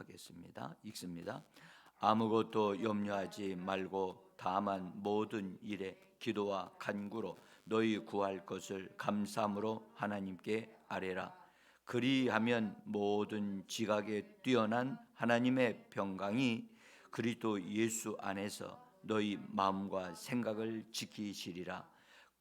하겠습니다. 읽습니다. 아무것도 염려하지 말고 다만 모든 일에 기도와 간구로 너희 구할 것을 감사함으로 하나님께 아뢰라. 그리하면 모든 지각에 뛰어난 하나님의 평강이 그리스도 예수 안에서 너희 마음과 생각을 지키시리라.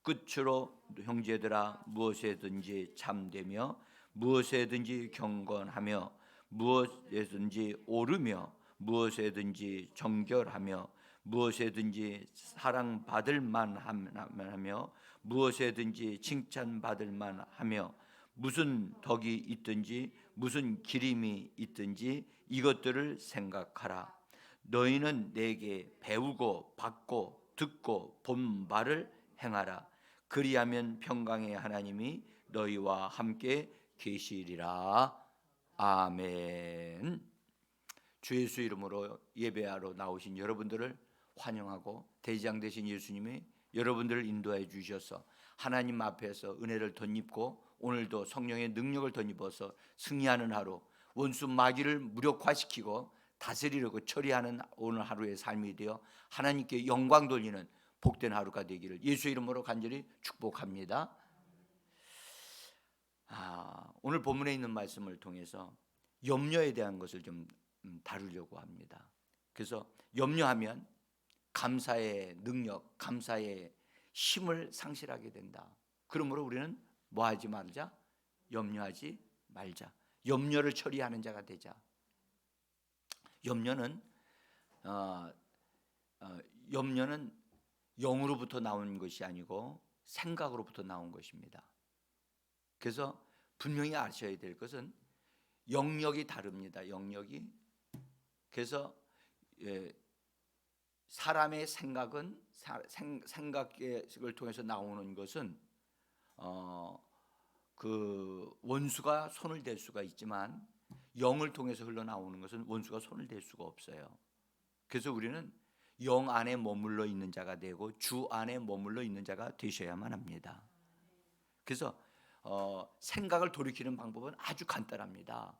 끝으로 형제들아, 무엇에든지 참되며 무엇에든지 경건하며 무엇에든지 오르며 무엇에든지 정결하며 무엇에든지 사랑받을 만하며 무엇에든지 칭찬받을 만하며 무슨 덕이 있든지 무슨 기림이 있든지 이것들을 생각하라. 너희는 내게 배우고 받고 듣고 본 바를 행하라. 그리하면 평강의 하나님이 너희와 함께 계시리라. 아멘. 주 예수 이름으로 예배하러 나오신 여러분들을 환영하고, 대장 되신 예수님이 여러분들을 인도해 주셔서 하나님 앞에서 은혜를 덧입고 오늘도 성령의 능력을 덧입어서 승리하는 하루, 원수 마귀를 무력화시키고 다스리려고 처리하는 오늘 하루의 삶이 되어 하나님께 영광 돌리는 복된 하루가 되기를 예수 이름으로 간절히 축복합니다. 오늘 본문에 있는 말씀을 통해서 염려에 대한 것을 좀 다루려고 합니다. 그래서 염려하면 감사의 능력, 감사의 힘을 상실하게 된다. 그러므로 우리는 뭐 하지 말자? 염려하지 말자. 염려를 처리하는 자가 되자. 염려는 영으로부터 나온 것이 아니고 생각으로부터 나온 것입니다. 그래서 분명히 아셔야 될 것은 영역이 다릅니다. 영역이. 그래서 사람의 생각은 생각을 통해서 나오는 것은 그 원수가 손을 댈 수가 있지만 영을 통해서 흘러나오는 것은 원수가 손을 댈 수가 없어요. 그래서 우리는 영 안에 머물러 있는 자가 되고 주 안에 머물러 있는 자가 되셔야만 합니다. 그래서 생각을 돌이키는 방법은 아주 간단합니다.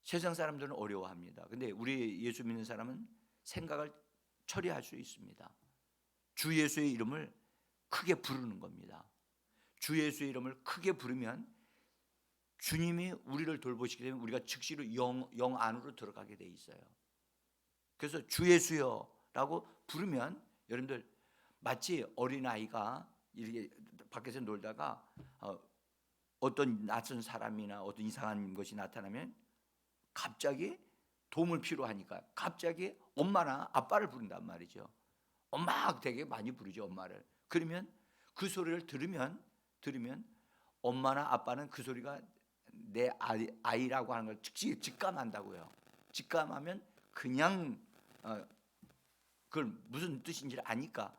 세상 사람들은 어려워합니다. 근데 우리 예수 믿는 사람은 생각을 처리할 수 있습니다. 주 예수의 이름을 크게 부르는 겁니다. 주 예수의 이름을 크게 부르면 주님이 우리를 돌보시기 때문에 우리가 즉시로 영 안으로 들어가게 돼 있어요. 그래서 주 예수여라고 부르면 여러분들 마치 어린아이가 이렇게 밖에서 놀다가 어떤 낯선 사람이나 어떤 이상한 것이 나타나면 갑자기 도움을 필요하니까 갑자기 엄마나 아빠를 부른단 말이죠. 엄마 되게 많이 부르죠, 엄마를. 그러면 그 소리를 들으면 엄마나 아빠는 그 소리가 내 아이라고 하는 걸 직감한다고요. 직감하면 그냥 그걸 무슨 뜻인지를 아니까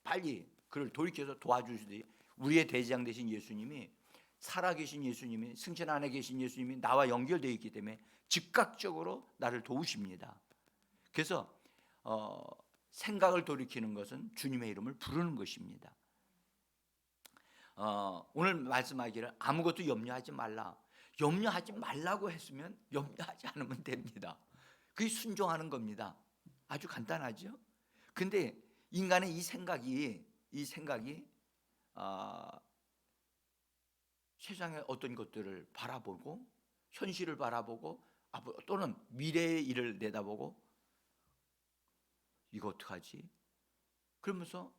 빨리 그를 돌이켜서 도와주시듯이 우리의 대장 되신 예수님이, 살아계신 예수님이, 승천 안에 계신 예수님이 나와 연결되어 있기 때문에 즉각적으로 나를 도우십니다. 그래서 생각을 돌이키는 것은 주님의 이름을 부르는 것입니다. 오늘 말씀하기를 아무것도 염려하지 말라. 염려하지 말라고 했으면 염려하지 않으면 됩니다. 그게 순종하는 겁니다. 아주 간단하죠. 근데 인간의 이 생각이 세상의 어떤 것들을 바라보고 현실을 바라보고 또는 미래의 일을 내다보고 이거 어떡하지? 그러면서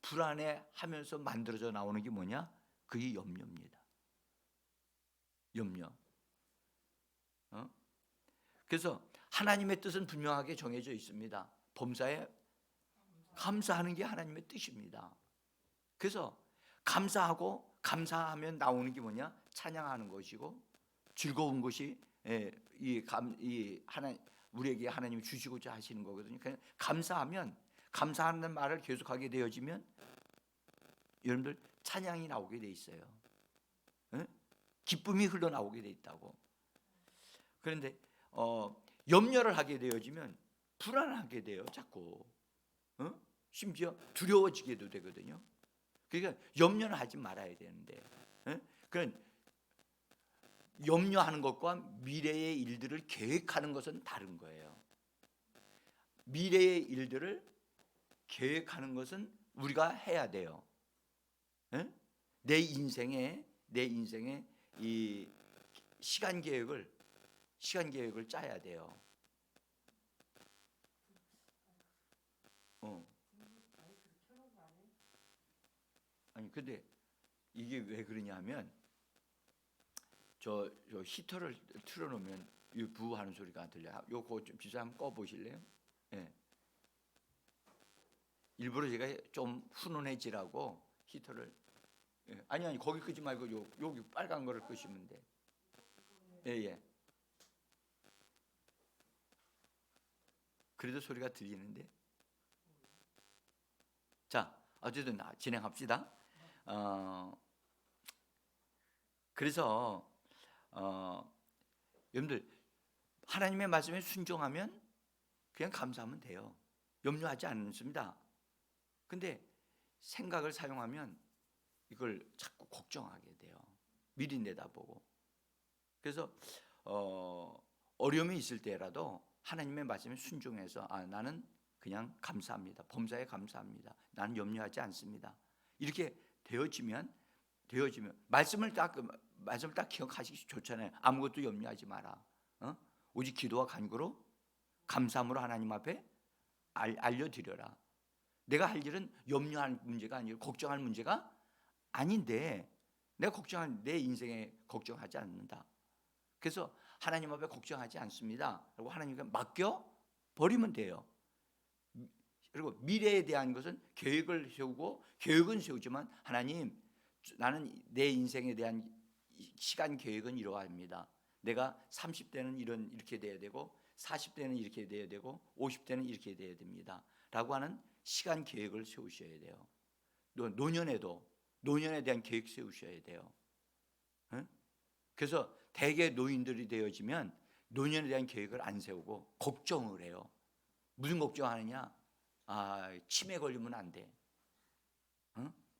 불안해하면서 만들어져 나오는 게 뭐냐? 그게 염려입니다. 염려. 그래서 하나님의 뜻은 분명하게 정해져 있습니다. 범사에 감사하는 게 하나님의 뜻입니다. 그래서 감사하면 나오는 게 뭐냐? 찬양하는 것이고 즐거운 것이 우리에게 하나님이 주시고자 하시는 거거든요. 그냥 감사하는 말을 계속하게 되어지면 여러분들 찬양이 나오게 돼 있어요. 기쁨이 흘러나오게 돼 있다고. 그런데 염려를 하게 되어지면 불안하게 돼요. 자꾸 심지어 두려워지게도 되거든요. 그러니까 염려는 하지 말아야 되는데 그런 염려하는 것과 미래의 일들을 계획하는 것은 다른 거예요. 미래의 일들을 계획하는 것은 우리가 해야 돼요. 예? 내 인생에 이 시간 계획을 짜야 돼요. 아니 근데 이게 왜 그러냐면 저 히터를 틀어놓으면 이 부하는 소리가 들려요. 요거 좀 비서 한번 꺼 보실래요? 예. 일부러 제가 좀 훈훈해지라고 히터를 아니 거기 끄지 말고 여기 빨간 거를 끄시면 돼. 예. 그래도 소리가 들리는데. 자, 어쨌든 진행합시다. 그래서 여러분들 하나님의 말씀에 순종하면 그냥 감사하면 돼요. 염려하지 않습니다. 근데 생각을 사용하면 이걸 자꾸 걱정하게 돼요. 미리 내다보고. 그래서 어려움이 있을 때라도 하나님의 말씀에 순종해서 나는 그냥 감사합니다. 범사에 감사합니다. 나는 염려하지 않습니다. 이렇게 되어지면 말씀을 딱 기억하시기 좋잖아요. 아무것도 염려하지 마라. 오직 기도와 간구로 감사함으로 하나님 앞에 알려드려라. 내가 할 일은 염려할 문제가 아니고 걱정할 문제가 아닌데 내가 내 인생에 걱정하지 않는다. 그래서 하나님 앞에 걱정하지 않습니다. 그리고 하나님께 맡겨 버리면 돼요. 그리고 미래에 대한 것은 계획을 세우고 계획은 세우지만 하나님 나는 내 인생에 대한 시간 계획은 이러합니다. 내가 30대는 이렇게 돼야 되고 40대는 이렇게 돼야 되고 50대는 이렇게 돼야 됩니다. 라고 하는 시간 계획을 세우셔야 돼요. 또 노년에 대한 계획 세우셔야 돼요. 그래서 대개 노인들이 되어지면 노년에 대한 계획을 안 세우고 걱정을 해요. 무슨 걱정하느냐? 치매 걸리면 안 돼.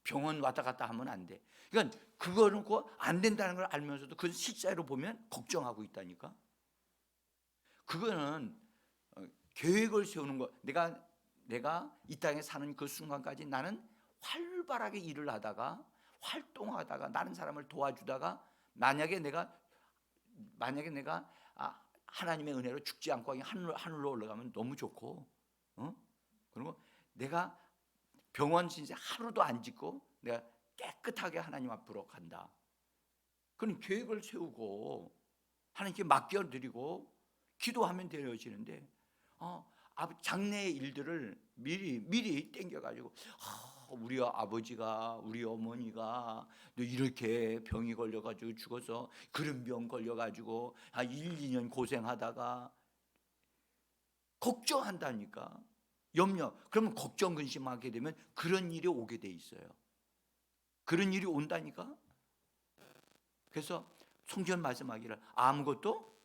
병원 왔다 갔다 하면 안 돼. 그러니까 그거는 안 된다는 걸 알면서도 그 실제로 보면 걱정하고 있다니까. 그거는 계획을 세우는 거. 내가 이 땅에 사는 그 순간까지 나는 활발하게 일을 하다가 활동하다가 다른 사람을 도와주다가 만약에 내가 하나님의 은혜로 죽지 않고 하늘로 올라가면 너무 좋고, 그리고 내가 병원 신세 하루도 안 짓고 내가 깨끗하게 하나님 앞으로 간다. 그런 계획을 세우고 하나님께 맡겨드리고 기도하면 되어지는데 장래의 일들을 미리 땡겨가지고 우리 아버지가 우리 어머니가 너 이렇게 병이 걸려가지고 죽어서 그런 병 걸려가지고 1, 2년 고생하다가 걱정한다니까. 그러면 걱정 근심하게 되면 그런 일이 오게 돼 있어요. 그런 일이 온다니까. 그래서 성경 말씀하기를 아무것도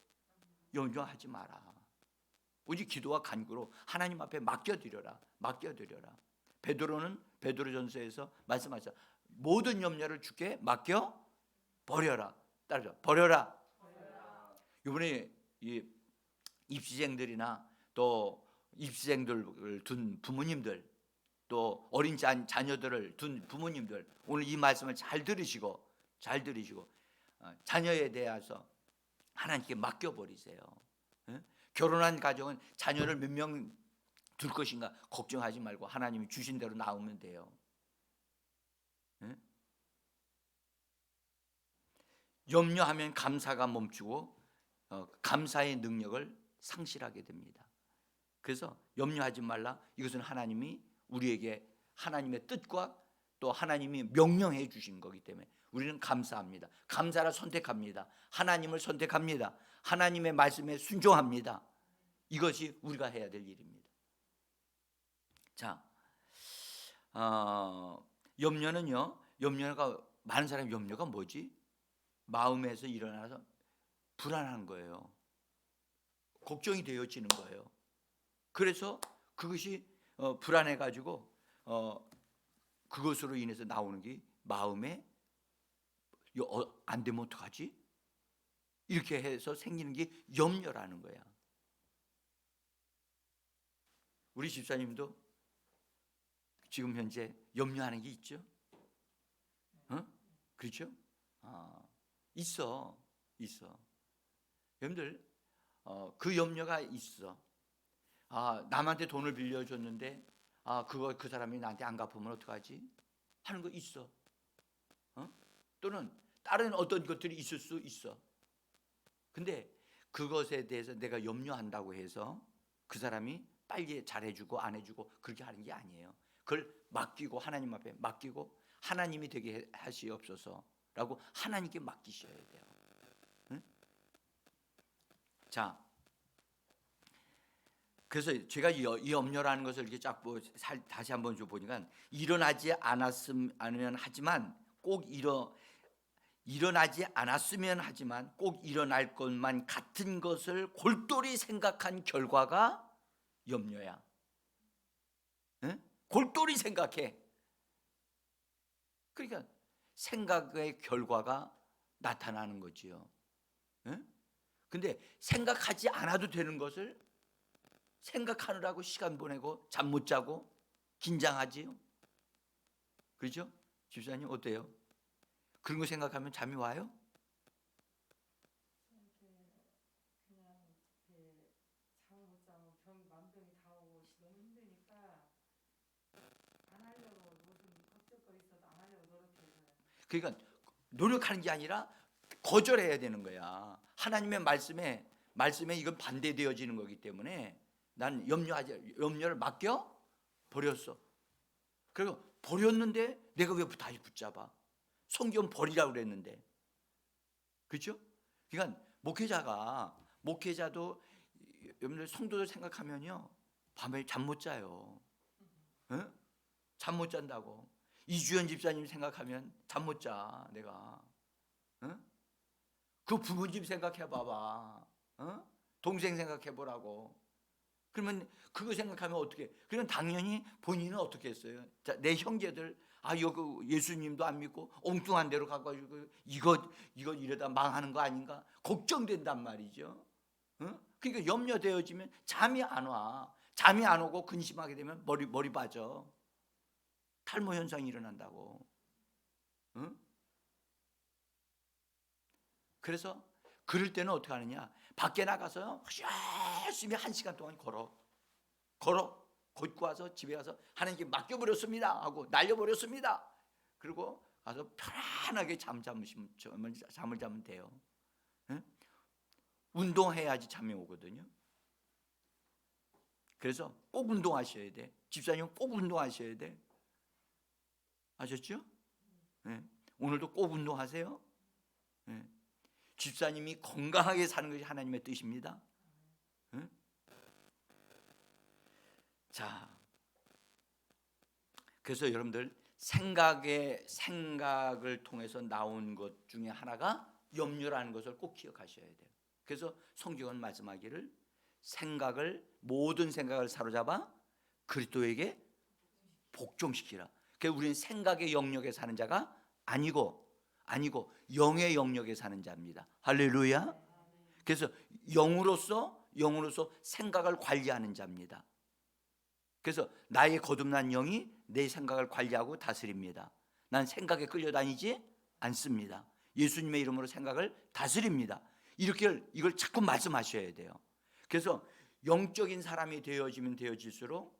염려하지 마라. 오직 기도와 간구로 하나님 앞에 맡겨드려라. 베드로전서에서 말씀하셨죠. 모든 염려를 주께 맡겨 버려라. 따라서 버려라. 이번에 이 입시생들이나 또 입시생들을 둔 부모님들, 또 어린 자녀들을 둔 부모님들, 오늘 이 말씀을 잘 들으시고 자녀에 대해서 하나님께 맡겨버리세요. 결혼한 가정은 자녀를 몇 명 둘 것인가 걱정하지 말고 하나님이 주신 대로 낳으면 돼요. 염려하면 감사가 멈추고 감사의 능력을 상실하게 됩니다. 그래서 염려하지 말라. 이것은 하나님이 우리에게 하나님의 뜻과 또 하나님이 명령해 주신 거기 때문에 우리는 감사합니다. 감사를 선택합니다. 하나님을 선택합니다. 하나님의 말씀에 순종합니다. 이것이 우리가 해야 될 일입니다. 자, 염려가 많은 사람이 염려가 뭐지? 마음에서 일어나서 불안한 거예요. 걱정이 되어지는 거예요. 그래서 그것이 불안해 가지고 그것으로 인해서 나오는 게 마음에 안 되면 어떡하지? 이렇게 해서 생기는 게 염려라는 거야. 우리 집사님도 지금 현재 염려하는 게 있죠? 그렇죠? 있어. 여러분들 그 염려가 있어. 남한테 돈을 빌려줬는데 그거 그 사람이 나한테 안 갚으면 어떡하지? 하는 거 있어. 또는 다른 어떤 것들이 있을 수 있어. 근데 그것에 대해서 내가 염려한다고 해서 그 사람이 빨리 잘해주고 안 해주고 그렇게 하는 게 아니에요. 그걸 맡기고 하나님 앞에 맡기고 하나님이 되게 하시옵소서라고 하나님께 맡기셔야 돼요. 응? 자, 그래서 제가 이 염려라는 것을 이렇게 쫙 다시 한번 좀 보니까 일어나지 않으면 하지만 꼭 일어나지 않았으면 하지만 꼭 일어날 것만 같은 것을 골똘히 생각한 결과가 염려야. 응? 골똘히 생각해. 그러니까 생각의 결과가 나타나는 거지요. 응? 근데 생각하지 않아도 되는 것을 생각하느라고 시간 보내고 잠 못 자고 긴장하지요. 그렇죠? 집사님 어때요? 그런 거 생각하면 잠이 와요? 그냥 잠을 못 자고 만병이 다 오고 너무 힘드니까 안 하려고 무슨 걱정거리 있어도 안 하려고 노력해서요. 그러니까 노력하는 게 아니라 거절해야 되는 거야. 하나님의 말씀에 이건 반대되어지는 거기 때문에 난 염려를 맡겨 버렸어. 그리고 버렸는데 내가 왜 다시 붙잡아? 성경 버리라고 그랬는데, 그렇죠? 그러니까 목회자도 여러분들 성도들 생각하면요 밤에 잠 못 자요. 응? 잠 못 잔다고. 이주연 집사님 생각하면 잠 못 자. 내가 응? 그 부모님 생각해 봐봐. 응? 동생 생각해 보라고. 그러면 그거 생각하면 어떻게? 그러면 당연히 본인은 어떻게 했어요? 자, 내 형제들 여기 예수님도 안 믿고 엉뚱한 데로 가가지고 이거 이러다 망하는 거 아닌가 걱정된단 말이죠. 응? 그러니까 염려되어지면 잠이 안 와. 잠이 안 오고 근심하게 되면 머리 빠져. 탈모 현상이 일어난다고. 응? 그래서 그럴 때는 어떻게 하느냐? 밖에 나가서 열심히 1시간 동안 걸어 걷고 와서 집에 가서 하나님께 맡겨버렸습니다 하고 날려버렸습니다. 그리고 가서 편안하게 잠을 자면 돼요. 응? 운동해야지 잠이 오거든요. 그래서 꼭 운동하셔야 돼. 집사님은 꼭 운동하셔야 돼. 아셨죠? 네. 오늘도 꼭 운동하세요. 네. 집사님이 건강하게 사는 것이 하나님의 뜻입니다. 네? 자, 그래서 여러분들 생각을 통해서 나온 것 중에 하나가 염려라는 것을 꼭 기억하셔야 돼요. 그래서 성경은 말씀하기를 모든 생각을 사로잡아 그리스도에게 복종시키라. 그래서 우리는 생각의 영역에 사는 자가 아니고 영의 영역에 사는 자입니다. 할렐루야. 그래서 영으로서 생각을 관리하는 자입니다. 그래서 나의 거듭난 영이 내 생각을 관리하고 다스립니다. 난 생각에 끌려다니지 않습니다. 예수님의 이름으로 생각을 다스립니다. 이걸 자꾸 말씀하셔야 돼요. 그래서 영적인 사람이 되어지면 되어질수록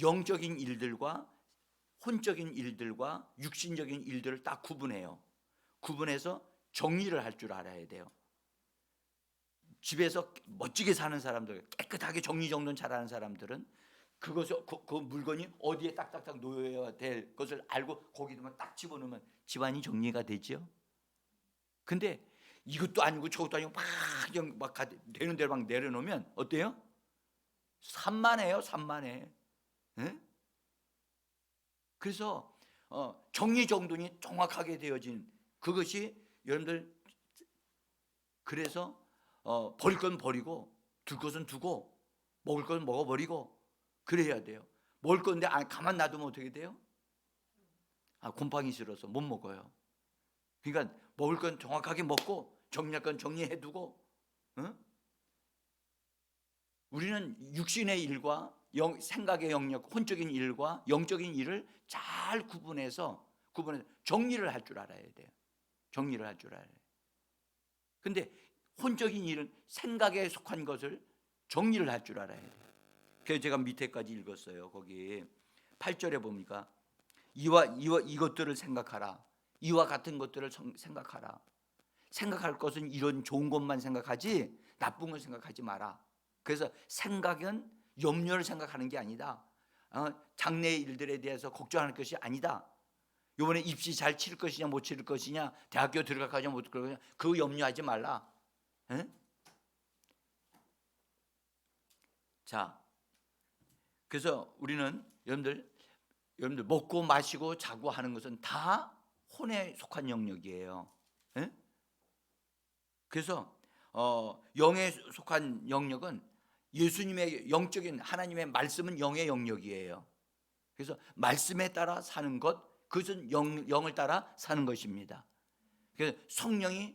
영적인 일들과 혼적인 일들과 육신적인 일들을 딱 구분해서 정리를 할 줄 알아야 돼요. 집에서 멋지게 사는 사람들, 깨끗하게 정리정돈 잘하는 사람들은 그 물건이 어디에 딱딱딱 놓여야 될 것을 알고 거기도만 딱 집어넣으면 집안이 정리가 되죠. 근데 이것도 아니고 저것도 아니고 막 되는 대로 막 내려놓으면 어때요? 산만해요, 산만해. 네? 그래서 정리정돈이 정확하게 되어진 그것이 여러분들, 그래서 버릴 건 버리고 둘 것은 두고 먹을 건 먹어버리고 그래야 돼요. 먹을 건데 가만 놔두면 어떻게 돼요? 곰팡이 싫어서 못 먹어요. 그러니까 먹을 건 정확하게 먹고 정리할 건 정리해두고, 우리는 육신의 일과 생각의 영역, 혼적인 일과 영적인 일을 잘 구분해서 정리를 할 줄 알아야 돼요. 정리를 할 줄 알아야 돼요. 근데 혼적인 일은 생각에 속한 것을 정리를 할 줄 알아야 돼요. 그래서 제가 밑에까지 읽었어요. 거기 8절에 보니까 이것들을 생각하라. 이와 같은 것들을 생각하라. 생각할 것은 이런 좋은 것만 생각하지 나쁜 걸 생각하지 마라. 그래서 생각은 염려를 생각하는 게 아니다. 장래의 일들에 대해서 걱정하는 것이 아니다. 이번에 입시 잘 칠 것이냐 못 칠 것이냐, 대학교 들어갈 거냐 못 들어갈 거냐, 그거 염려하지 말라. 자, 그래서 우리는 여러분들 먹고 마시고 자고 하는 것은 다 혼에 속한 영역이에요. 그래서 영에 속한 영역은 예수님의 영적인 하나님의 말씀은 영의 영역이에요. 그래서 말씀에 따라 사는 것, 그것은 영을 따라 사는 것입니다. 그래서 성령이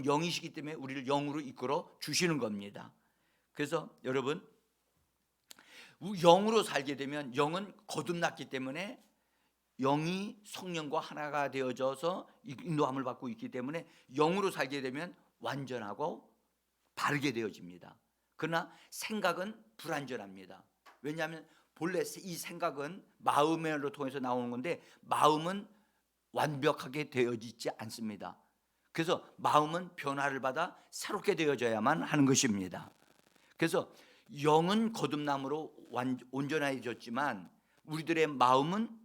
영이시기 때문에 우리를 영으로 이끌어 주시는 겁니다. 그래서 여러분, 영으로 살게 되면 영은 거듭났기 때문에 영이 성령과 하나가 되어져서 인도함을 받고 있기 때문에 영으로 살게 되면 완전하고 바르게 되어집니다. 그러나 생각은 불완전합니다. 왜냐하면 본래 이 생각은 마음으로 통해서 나오는 건데 마음은 완벽하게 되어지지 않습니다. 그래서 마음은 변화를 받아 새롭게 되어져야만 하는 것입니다. 그래서 영은 거듭남으로 온전해졌지만 우리들의 마음은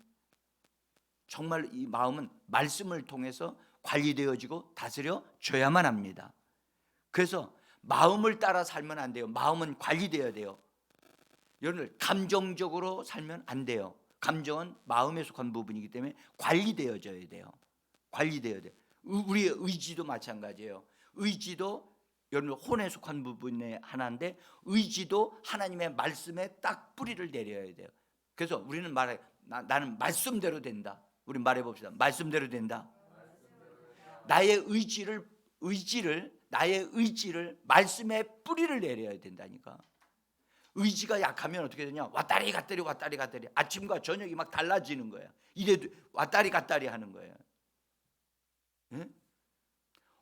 정말 이 마음은 말씀을 통해서 관리되어지고 다스려져야만 합니다. 그래서 마음을 따라 살면 안 돼요. 마음은 관리되어야 돼요. 여러분들 감정적으로 살면 안 돼요. 감정은 마음에 속한 부분이기 때문에 관리되어져야 돼요. 관리되어야 돼요. 우리의 의지도 마찬가지예요. 의지도 여러분 혼에 속한 부분의 하나인데 의지도 하나님의 말씀에 딱 뿌리를 내려야 돼요. 그래서 우리는 말해 나는 말씀대로 된다. 우리 말해 봅시다. 말씀대로 된다. 나의 의지를 말씀에 뿌리를 내려야 된다니까. 의지가 약하면 어떻게 되냐? 왔다리 갔다리 아침과 저녁이 막 달라지는 거야. 이래도 왔다리 갔다리 하는 거예요. 응?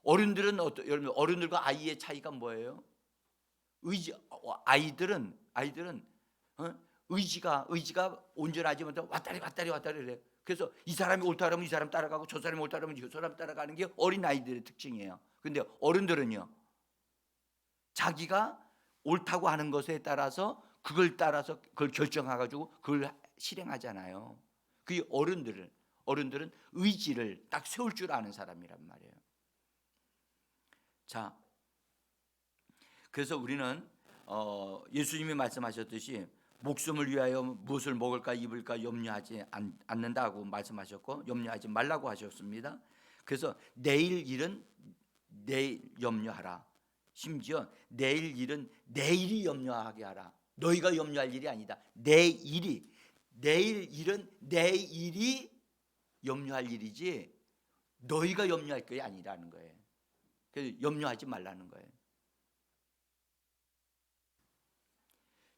어른들은 여러분 어른들과 아이의 차이가 뭐예요? 아이들은 의지가 온전하지 못하고 왔다리 그래. 그래서 이 사람이 옳다 그러면 이 사람 따라가고 저 사람이 옳다 그러면 저 사람 따라가는 게 어린 아이들의 특징이에요. 근데 어른들은요, 자기가 옳다고 하는 것에 따라서 그걸 결정해가지고 그걸 실행하잖아요. 그 어른들은 의지를 딱 세울 줄 아는 사람이란 말이에요. 자, 그래서 우리는 예수님이 말씀하셨듯이 목숨을 위하여 무엇을 먹을까 입을까 염려하지 않는다고 말씀하셨고 염려하지 말라고 하셨습니다. 그래서 내일 일은 내일 염려하라. 심지어 내일 일은 내일이 염려하게 하라. 너희가 염려할 일이 아니다. 내일 일은 내일이 염려할 일이지 너희가 염려할 게 아니라는 거예요. 그래서 염려하지 말라는 거예요.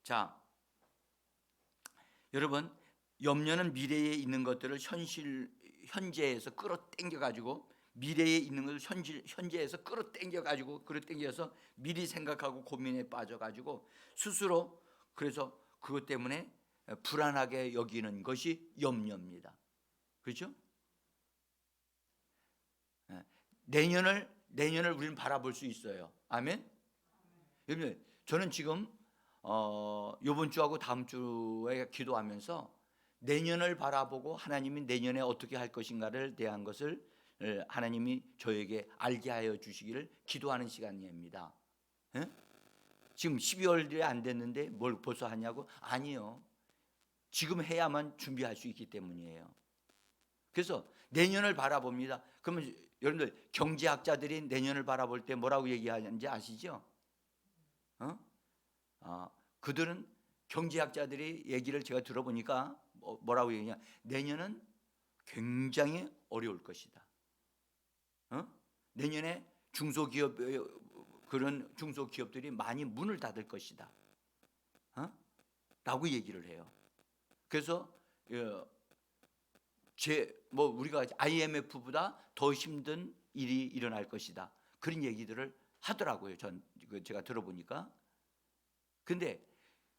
자, 여러분, 염려는 미래에 있는 것들을 현재에서 끌어당겨 가지고 미래에 있는 것을 현재에서 끌어당겨서 미리 생각하고 고민에 빠져가지고 스스로 그래서 그것 때문에 불안하게 여기는 것이 염려입니다. 그렇죠? 내년을 우리는 바라볼 수 있어요. 아멘. 여러분, 저는 지금 이번 주하고 다음 주에 기도하면서 내년을 바라보고 하나님이 내년에 어떻게 할 것인가를 대한 것을 하나님이 저에게 알게 하여 주시기를 기도하는 시간입니다. 지금 12월이 안 됐는데 뭘 벌써 하냐고? 아니요. 지금 해야만 준비할 수 있기 때문이에요. 그래서 내년을 바라봅니다. 그러면 여러분들 경제학자들이 내년을 바라볼 때 뭐라고 얘기하는지 아시죠? 그들은 경제학자들이 얘기를 제가 들어보니까 뭐라고 얘기하냐? 내년은 굉장히 어려울 것이다. 내년에 중소기업 그런 중소기업들이 많이 문을 닫을 것이다. 라고 얘기를 해요. 그래서 우리가 IMF보다 더 힘든 일이 일어날 것이다. 그런 얘기들을 하더라고요. 제가 들어보니까. 근데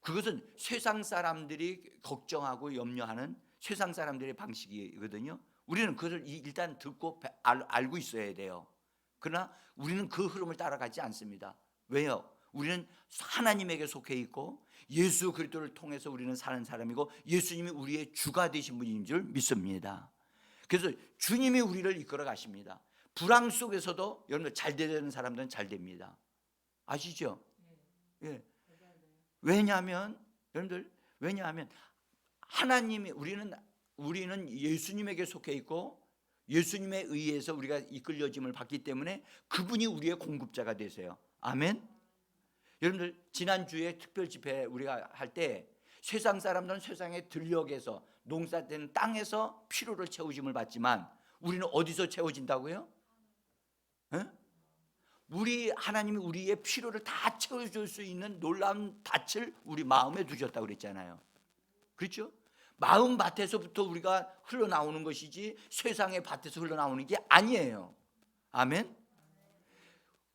그것은 세상 사람들이 걱정하고 염려하는 세상 사람들의 방식이거든요. 우리는 그것을 일단 듣고 알고 있어야 돼요. 그러나 우리는 그 흐름을 따라가지 않습니다. 왜요? 우리는 하나님에게 속해 있고 예수 그리스도를 통해서 우리는 사는 사람이고 예수님이 우리의 주가 되신 분인 줄 믿습니다. 그래서 주님이 우리를 이끌어 가십니다. 불황 속에서도 여러분들 잘 되는 사람들은 잘 됩니다. 아시죠? 예. 왜냐하면 여러분들 하나님이 우리는 예수님에게 속해 있고 예수님에 의해서 우리가 이끌려짐을 받기 때문에 그분이 우리의 공급자가 되세요. 아멘. 여러분들 지난주에 특별 집회 우리가 할 때 세상 사람들은 세상의 들녘에서 농사된 땅에서 필요를 채우심을 받지만 우리는 어디서 채워진다고요? 하나님이 우리의 필요를 다 채워줄 수 있는 놀라운 밭을 우리 마음에 두셨다고 그랬잖아요. 그렇죠? 마음 밭에서부터 우리가 흘러나오는 것이지 세상의 밭에서 흘러나오는 게 아니에요. 아멘.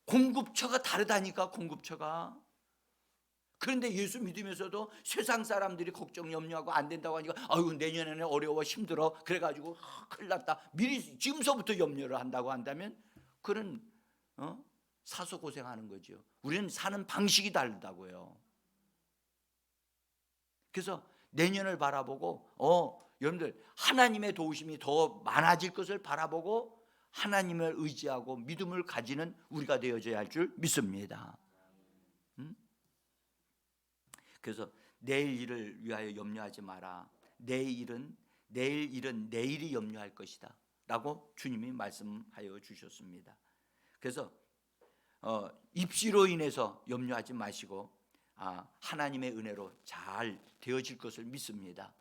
공급처가 다르다니까. 공급처가. 그런데 예수 믿으면서도 세상 사람들이 걱정 염려하고 안 된다고 하니까 아이고 내년에는 어려워 힘들어 그래가지고 큰일 났다 미리 지금서부터 염려를 한다고 한다면 그런 사서 고생하는 거죠. 우리는 사는 방식이 다르다고요. 그래서 내년을 바라보고 여러분들 하나님의 도우심이 더 많아질 것을 바라보고 하나님을 의지하고 믿음을 가지는 우리가 되어져야 할 줄 믿습니다. 그래서 내일 일을 위하여 염려하지 마라. 내일 일은 내일이 염려할 것이다 라고 주님이 말씀하여 주셨습니다. 그래서 입시로 인해서 염려하지 마시고 하나님의 은혜로 잘 되어질 것을 믿습니다.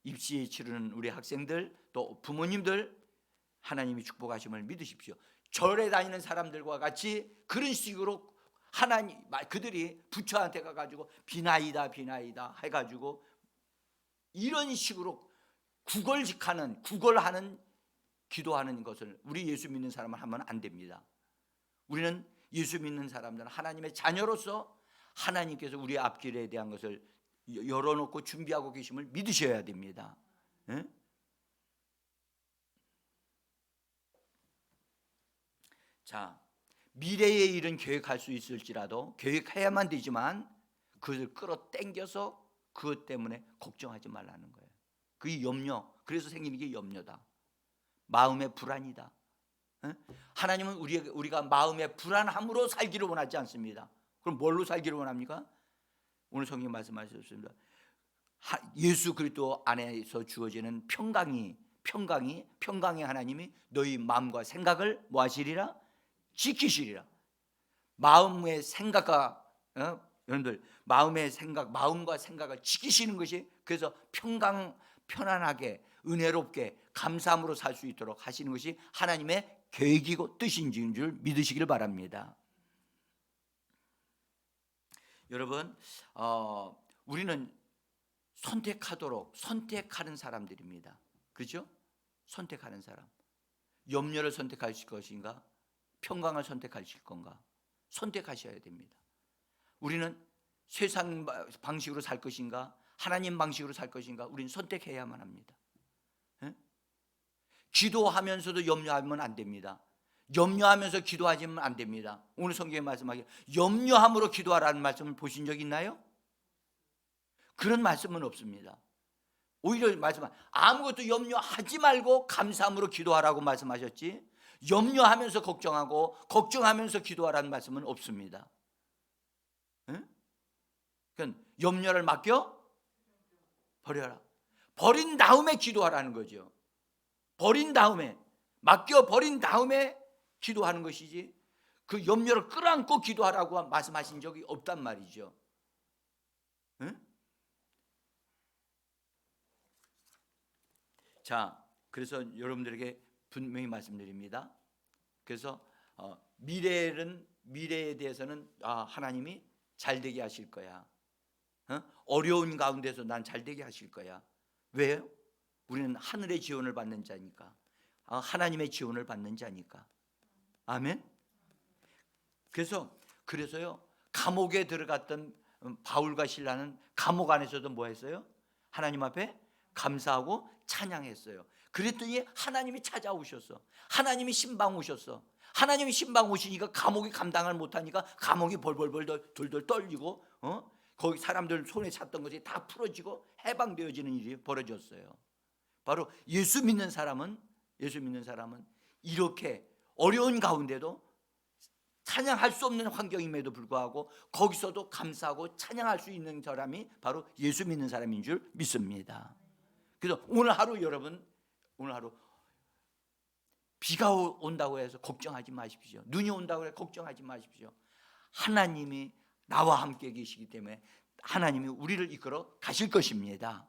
입시 치르는 우리 학생들 또 부모님들 하나님이 축복하심을 믿으십시오. 절에 다니는 사람들과 같이 그런 식으로 그들이 부처한테 가가지고 비나이다 해가지고 이런 식으로 구걸하는 기도하는 것을 우리 예수 믿는 사람은 하면 안 됩니다. 우리는 예수 믿는 사람들은 하나님의 자녀로서 하나님께서 우리의 앞길에 대한 것을 열어놓고 준비하고 계심을 믿으셔야 됩니다. 자, 미래의 일은 계획할 수 있을지라도 계획해야만 되지만 그것을 끌어당겨서 그것 때문에 걱정하지 말라는 거예요. 그 염려, 그래서 생기는 게 염려다. 마음의 불안이다. 하나님은 우리가 마음의 불안함으로 살기를 원하지 않습니다. 그럼 뭘로 살기를 원합니까? 오늘 성경 말씀하셨습니다. 예수 그리스도 안에서 주어지는 평강의 하나님이 너희 마음과 생각을 뭐 하시리라? 지키시리라. 마음의 생각과 여러분들 마음과 생각을 지키시는 것이 그래서 편안하게 은혜롭게 감사함으로 살 수 있도록 하시는 것이 하나님의 계획이고 뜻인 줄 믿으시길 바랍니다. 여러분 우리는 선택하는 사람들입니다. 그렇죠? 선택하는 사람. 염려를 선택하실 것인가? 평강을 선택하실 건가? 선택하셔야 됩니다. 우리는 세상 방식으로 살 것인가? 하나님 방식으로 살 것인가? 우리는 선택해야만 합니다. 기도하면서도 염려하면 안 됩니다. 염려하면서 기도하지면 안 됩니다. 오늘 성경에 말씀하기에 염려함으로 기도하라는 말씀을 보신 적 있나요? 그런 말씀은 없습니다. 오히려 아무것도 염려하지 말고 감사함으로 기도하라고 말씀하셨지 염려하면서 걱정하면서 기도하라는 말씀은 없습니다. 그러니까 염려를 맡겨 버려라. 버린 다음에 기도하라는 거죠. 맡겨버린 다음에 기도하는 것이지 그 염려를 끌어안고 기도하라고 말씀하신 적이 없단 말이죠. 자, 그래서 여러분들에게 분명히 말씀드립니다. 그래서 미래에 대해서는 하나님이 잘 되게 하실 거야. 어려운 가운데서 난 잘 되게 하실 거야. 왜요? 우리는 하늘의 지원을 받는 자니까. 하나님의 지원을 받는 자니까. 아멘. 그래서요 감옥에 들어갔던 바울과 실라는 감옥 안에서도 뭐 했어요? 하나님 앞에 감사하고 찬양했어요. 그랬더니 하나님이 찾아오셨어. 하나님이 신방 오셨어. 하나님이 신방 오시니까 감옥이 감당을 못하니까 감옥이 벌벌벌 돌돌 떨리고 거기 사람들 손에 찼던 것이 다 풀어지고 해방되어지는 일이 벌어졌어요. 바로 예수 믿는 사람은 이렇게 어려운 가운데도 찬양할 수 없는 환경임에도 불구하고 거기서도 감사하고 찬양할 수 있는 사람이 바로 예수 믿는 사람인 줄 믿습니다. 그래서 오늘 하루 여러분, 비가 온다고 해서 걱정하지 마십시오. 눈이 온다고 해서 걱정하지 마십시오. 하나님이 나와 함께 계시기 때문에 하나님이 우리를 이끌어 가실 것입니다.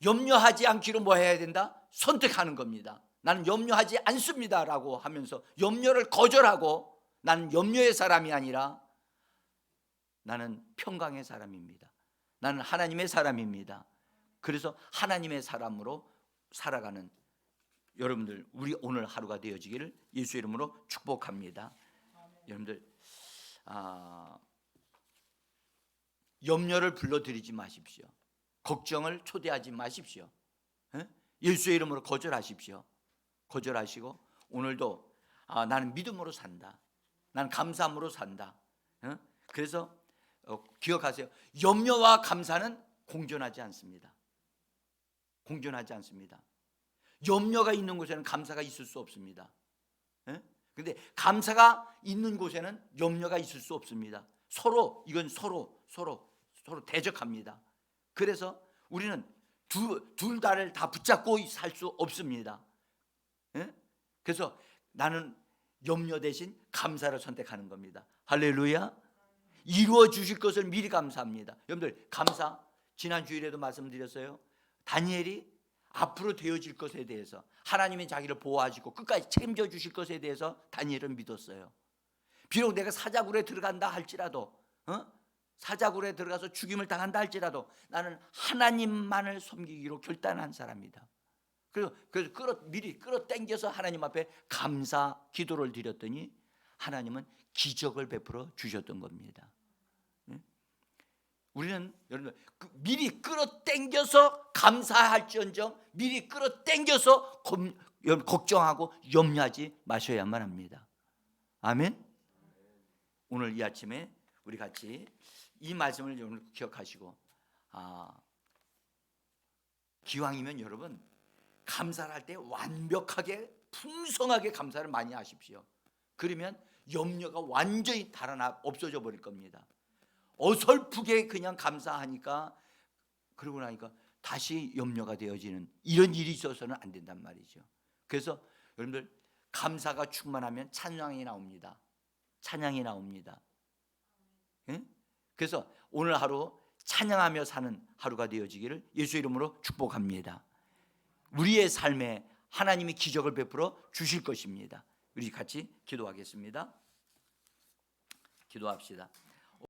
염려하지 않기로 뭐 해야 된다? 선택하는 겁니다. 나는 염려하지 않습니다라고 하면서 염려를 거절하고 나는 염려의 사람이 아니라 나는 평강의 사람입니다. 나는 하나님의 사람입니다. 그래서 하나님의 사람으로 살아가는 여러분들, 우리 오늘 하루가 되어지기를 예수 이름으로 축복합니다. 여러분들 염려를 불러들이지 마십시오. 걱정을 초대하지 마십시오. 예수의 이름으로 거절하십시오. 거절하시고 오늘도 나는 믿음으로 산다. 나는 감사함으로 산다. 그래서 기억하세요. 염려와 감사는 공존하지 않습니다. 공존하지 않습니다. 염려가 있는 곳에는 감사가 있을 수 없습니다. 그런데 감사가 있는 곳에는 염려가 있을 수 없습니다. 서로 대적합니다. 그래서 우리는 둘 다를 다 붙잡고 살 수 없습니다. 그래서 나는 염려 대신 감사를 선택하는 겁니다. 할렐루야. 이루어 주실 것을 미리 감사합니다. 여러분들 감사, 지난 주일에도 말씀드렸어요. 다니엘이 앞으로 되어질 것에 대해서 하나님이 자기를 보호하시고 끝까지 책임져 주실 것에 대해서 다니엘은 믿었어요. 비록 내가 사자굴에 들어간다 할지라도 사자굴에 들어가서 죽임을 당한다 할지라도 나는 하나님만을 섬기기로 결단한 사람이다. 그래서 미리 끌어당겨서 하나님 앞에 감사 기도를 드렸더니 하나님은 기적을 베풀어 주셨던 겁니다. 우리는 여러분 미리 끌어당겨서 감사할지언정 미리 끌어당겨서 걱정하고 염려하지 마셔야만 합니다. 아멘. 오늘 이 아침에 우리 같이 이 말씀을 여러분 기억하시고 기왕이면 여러분 감사를 할 때 완벽하게 풍성하게 감사를 많이 하십시오. 그러면 염려가 완전히 달아나 없어져 버릴 겁니다. 어설프게 그냥 감사하니까 그러고 나니까 다시 염려가 되어지는 이런 일이 있어서는 안 된단 말이죠. 그래서 여러분들 감사가 충만하면 찬양이 나옵니다. 찬양이 나옵니다. 그래서 오늘 하루 찬양하며 사는 하루가 되어지기를 예수 이름으로 축복합니다. 우리의 삶에 하나님이 기적을 베풀어 주실 것입니다. 우리 같이 기도하겠습니다. 기도합시다.